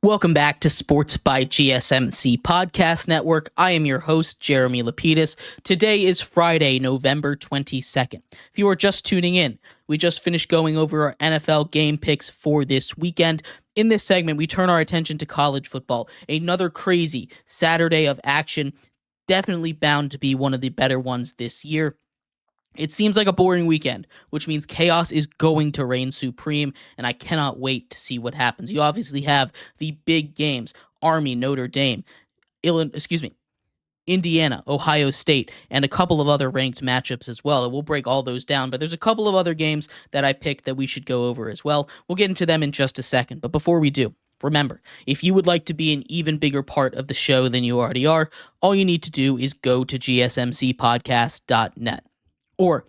Welcome back to Sports by GSMC Podcast Network. I am your host, Jeremy Lapidus. Today is Friday, November 22nd. If you are just tuning in, we just finished going over our NFL game picks for this weekend. In this segment, we turn our attention to college football. Another crazy Saturday of action, definitely bound to be one of the better ones this year. It seems like a boring weekend, which means chaos is going to reign supreme, and I cannot wait to see what happens. You obviously have the big games, Army, Notre Dame, Indiana, Ohio State, and a couple of other ranked matchups as well. We'll break all those down, but there's a couple of other games that I picked that we should go over as well. We'll get into them in just a second, but before we do, remember, if you would like to be an even bigger part of the show than you already are, all you need to do is go to gsmcpodcast.net. Or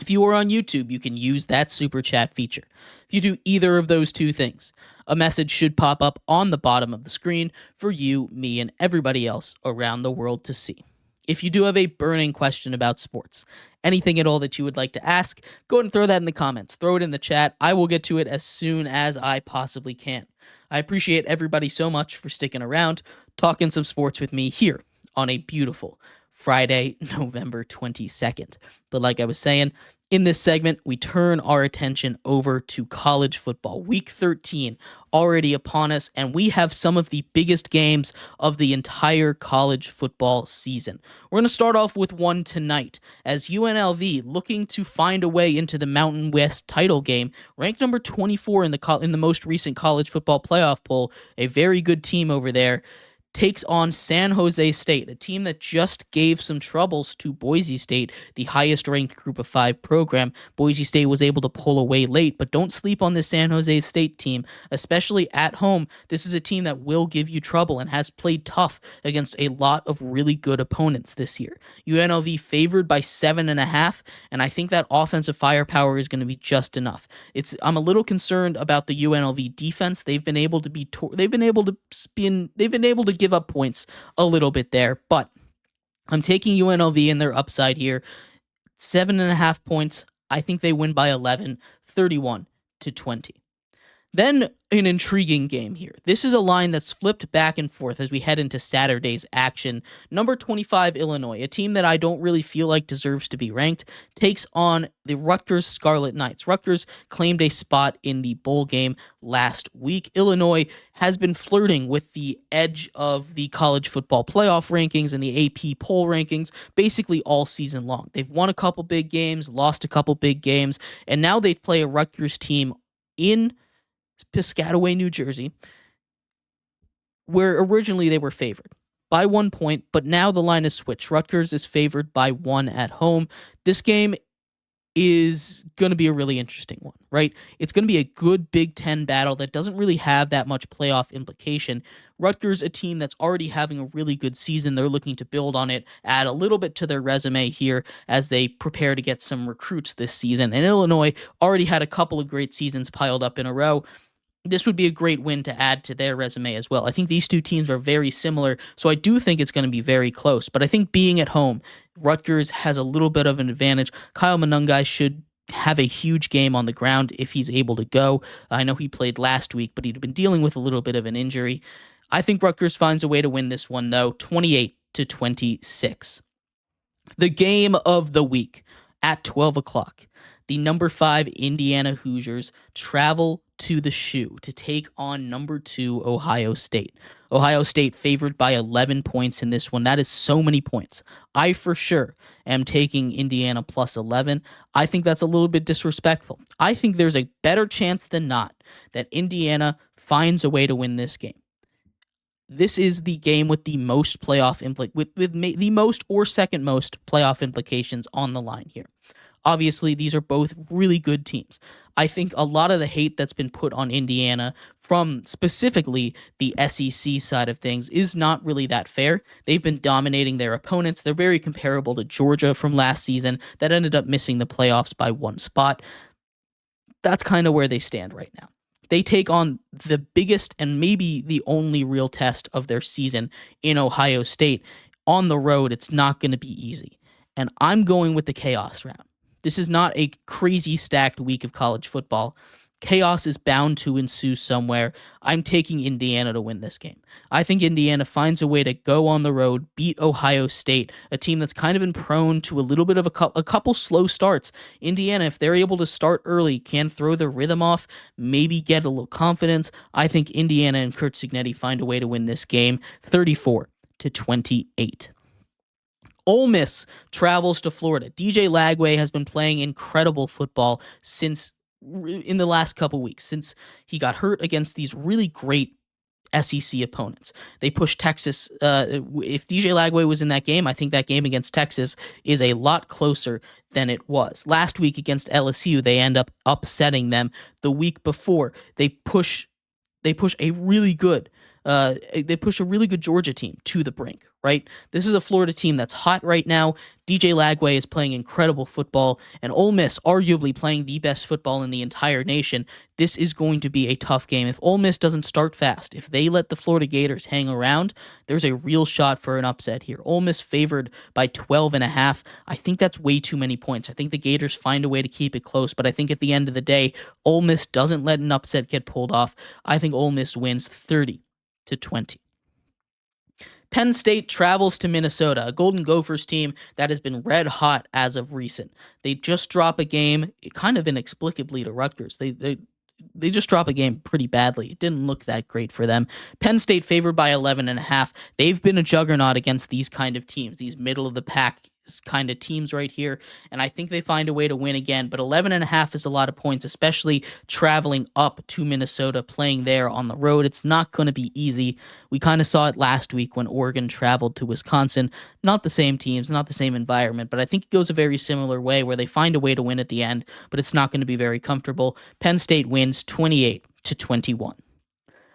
if you are on YouTube, you can use that super chat feature. If you do either of those two things, a message should pop up on the bottom of the screen for you, me, and everybody else around the world to see. If you do have a burning question about sports, anything at all that you would like to ask, go ahead and throw that in the comments. Throw it in the chat. I will get to it as soon as I possibly can. I appreciate everybody so much for sticking around, talking some sports with me here on a beautiful Friday, November 22nd. But like I was saying, in this segment, we turn our attention over to college football. Week 13 already upon us, and we have some of the biggest games of the entire college football season. We're going to start off with one tonight, as UNLV, looking to find a way into the Mountain West title game, ranked number 24 in the most recent college football playoff poll, a very good team over there, takes on San Jose State, a team that just gave some troubles to Boise State, the highest-ranked Group of 5 program. Boise State was able to pull away late, but don't sleep on this San Jose State team, especially at home. This is a team that will give you trouble and has played tough against a lot of really good opponents this year. UNLV favored by 7.5, and I think that offensive firepower is going to be just enough. I'm a little concerned about the UNLV defense. They've been able to give up points a little bit there, but I'm taking UNLV and their upside here. 7.5 points. I think they win by 11, 31-20. Then an intriguing game here. This is a line that's flipped back and forth as we head into Saturday's action. Number 25, Illinois, a team that I don't really feel like deserves to be ranked, takes on the Rutgers Scarlet Knights. Rutgers claimed a spot in the bowl game last week. Illinois has been flirting with the edge of the college football playoff rankings and the AP poll rankings basically all season long. They've won a couple big games, lost a couple big games, and now they play a Rutgers team in Piscataway, New Jersey, where originally they were favored by 1 point, but now the line is switched. Rutgers is favored by 1 at home. This game is going to be a really interesting one, right? It's going to be a good Big Ten battle that doesn't really have that much playoff implication. Rutgers, a team that's already having a really good season. They're looking to build on it, add a little bit to their resume here as they prepare to get some recruits this season. And Illinois already had a couple of great seasons piled up in a row. This would be a great win to add to their resume as well. I think these two teams are very similar, so I do think it's going to be very close. But I think being at home, Rutgers has a little bit of an advantage. Kyle Monangai should have a huge game on the ground if he's able to go. I know he played last week, but he'd been dealing with a little bit of an injury. I think Rutgers finds a way to win this one, though, 28-26. The game of the week at 12 o'clock. The number 5 Indiana Hoosiers travel to the Shoe to take on number 2 Ohio State. Ohio State favored by 11 points in this one. That is so many points. I for sure am taking Indiana plus 11. I think that's a little bit disrespectful. I think there's a better chance than not that Indiana finds a way to win this game. This is the game with the most playoff the most or second most playoff implications on the line here. Obviously, these are both really good teams. I think a lot of the hate that's been put on Indiana from specifically the SEC side of things is not really that fair. They've been dominating their opponents. They're very comparable to Georgia from last season that ended up missing the playoffs by 1 spot. That's kind of where they stand right now. They take on the biggest and maybe the only real test of their season in Ohio State. On the road, it's not going to be easy. And I'm going with the chaos round. This is not a crazy stacked week of college football. Chaos is bound to ensue somewhere. I'm taking Indiana to win this game. I think Indiana finds a way to go on the road, beat Ohio State, a team that's kind of been prone to a little bit of a couple slow starts. Indiana, if they're able to start early, can throw their rhythm off, maybe get a little confidence. I think Indiana and Curt Cignetti find a way to win this game 34-28. Ole Miss travels to Florida. DJ Lagway has been playing incredible football in the last couple weeks, since he got hurt against these really great SEC opponents. They pushed Texas. If DJ Lagway was in that game, I think that game against Texas is a lot closer than it was. Last week against LSU, they end up upsetting them. The week before, they push a really good Georgia team to the brink, right? This is a Florida team that's hot right now. DJ Lagway is playing incredible football, and Ole Miss arguably playing the best football in the entire nation. This is going to be a tough game. If Ole Miss doesn't start fast, if they let the Florida Gators hang around, there's a real shot for an upset here. Ole Miss favored by 12.5. I think that's way too many points. I think the Gators find a way to keep it close, but I think at the end of the day, Ole Miss doesn't let an upset get pulled off. I think Ole Miss wins 30-20. Penn State travels to Minnesota, a Golden Gophers team that has been red hot as of recent. They just drop a game kind of inexplicably to Rutgers. They just drop a game pretty badly. It didn't look that great for them. Penn State favored by 11.5. They've been a juggernaut against these kind of teams, these middle of the pack kind of teams right here, and I think they find a way to win again, but 11.5 is a lot of points, especially traveling up to Minnesota, playing there on the road. It's not going to be easy. We kind of saw it last week when Oregon traveled to Wisconsin. Not the same teams, not the same environment, but I think it goes a very similar way where they find a way to win at the end, but it's not going to be very comfortable. Penn State wins 28-21.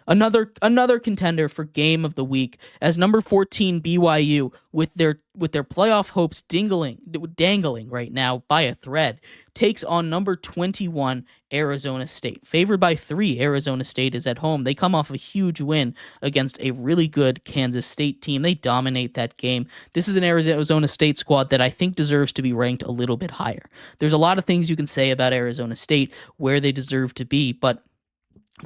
Another contender for game of the week, as number 14 BYU, with their playoff hopes dangling right now by a thread, takes on number 21 Arizona State. Favored by 3, Arizona State is at home. They come off a huge win against a really good Kansas State team. They dominate that game. This is an Arizona State squad that I think deserves to be ranked a little bit higher. There's a lot of things you can say about Arizona State, where they deserve to be, but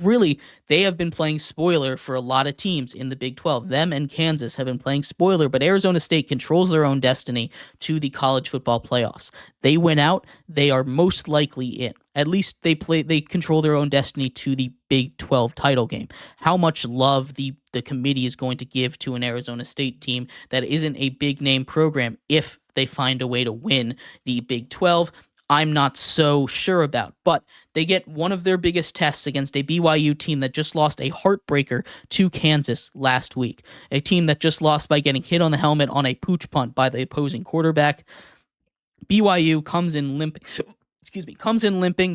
really, they have been playing spoiler for a lot of teams in the Big 12. Them and Kansas have been playing spoiler, but Arizona State controls their own destiny to the college football playoffs. They win out, they are most likely in. At least they control their own destiny to the Big 12 title game. How much love the committee is going to give to an Arizona State team that isn't a big name program if they find a way to win the Big 12, I'm not so sure about, but they get one of their biggest tests against a BYU team that just lost a heartbreaker to Kansas last week, a team that just lost by getting hit on the helmet on a pooch punt by the opposing quarterback. BYU comes in limping.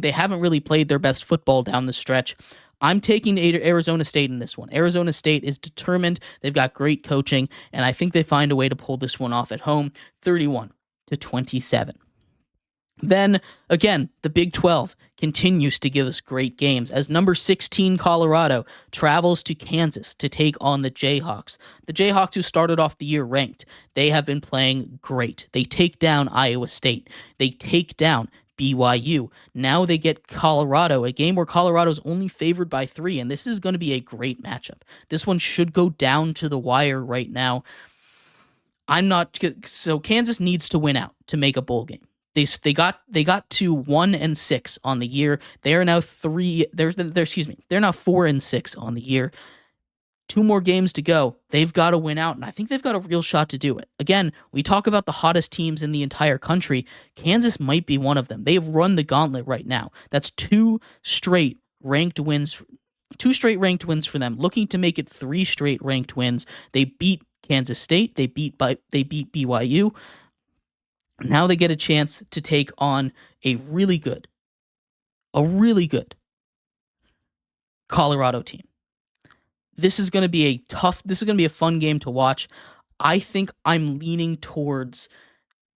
They haven't really played their best football down the stretch. I'm taking Arizona State in this one. Arizona State is determined. They've got great coaching, and I think they find a way to pull this one off at home, 31-27. Then, again, the Big 12 continues to give us great games as number 16 Colorado travels to Kansas to take on the Jayhawks. The Jayhawks, who started off the year ranked, they have been playing great. They take down Iowa State. They take down BYU. Now they get Colorado, a game where Colorado's only favored by 3, and this is going to be a great matchup. This one should go down to the wire right now. So Kansas needs to win out to make a bowl game. They got to 1-6 on the year. They are now they're now 4-6 on the year. 2 more games to go. They've got to win out, and I think they've got a real shot to do it. Again, we talk about the hottest teams in the entire country. Kansas might be one of them. They have run the gauntlet right now. That's 2 straight ranked wins for them, looking to make it 3 straight ranked wins. They beat Kansas State. They beat BYU. Now they get a chance to take on a really good Colorado team. This is going to be a fun game to watch. I think I'm leaning towards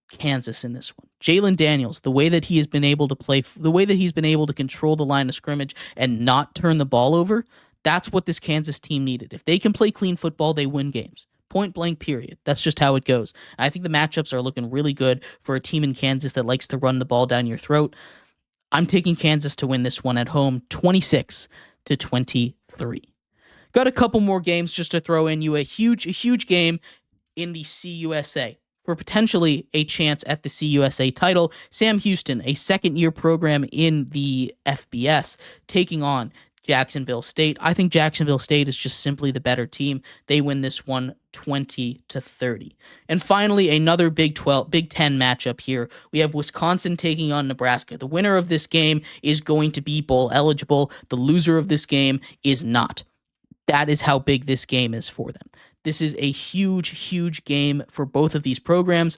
Kansas in this one. Jalen Daniels, the way that he has been able to play, the way that he's been able to control the line of scrimmage and not turn the ball over, that's what this Kansas team needed. If they can play clean football, they win games. Point blank, period. That's just how it goes. I think the matchups are looking really good for a team in Kansas that likes to run the ball down your throat. I'm taking Kansas to win this one at home, 26-23. Got a couple more games just to throw in you. A huge game in the CUSA for potentially a chance at the CUSA title. Sam Houston, a second-year program in the FBS, taking on Jacksonville State. I think Jacksonville State is just simply the better team. They win this one 20-30. And finally, another Big 10 matchup here. We have Wisconsin taking on Nebraska. The winner of this game is going to be bowl eligible. The loser of this game is not. That is how big this game is for them. This is a huge game for both of these programs.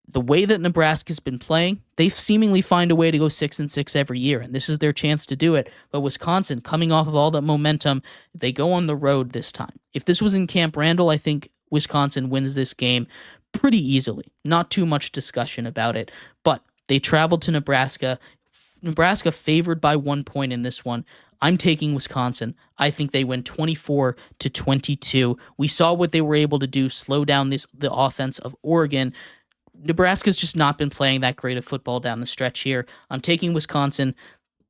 The way that Nebraska's been playing, they seemingly find a way to go 6-6 every year, and this is their chance to do it. But Wisconsin, coming off of all that momentum, they go on the road this time. If this was in Camp Randall, I think Wisconsin wins this game pretty easily. Not too much discussion about it, but they traveled to Nebraska. Nebraska favored by 1 point in this one. I'm taking Wisconsin. I think they win 24-22. We saw what they were able to do, slow down the offense of Oregon. Nebraska's just not been playing that great of football down the stretch here. I'm taking Wisconsin.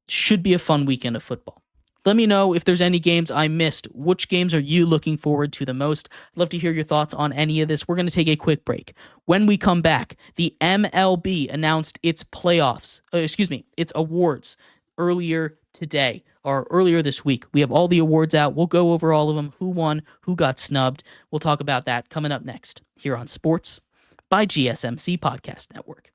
Should be a fun weekend of football. Let me know if there's any games I missed. Which games are you looking forward to the most? I'd love to hear your thoughts on any of this. We're going to take a quick break. When we come back, the MLB announced its its awards earlier today, or earlier this week. We have all the awards out. We'll go over all of them, who won, who got snubbed. We'll talk about that coming up next here on Sports by GSMC Podcast Network.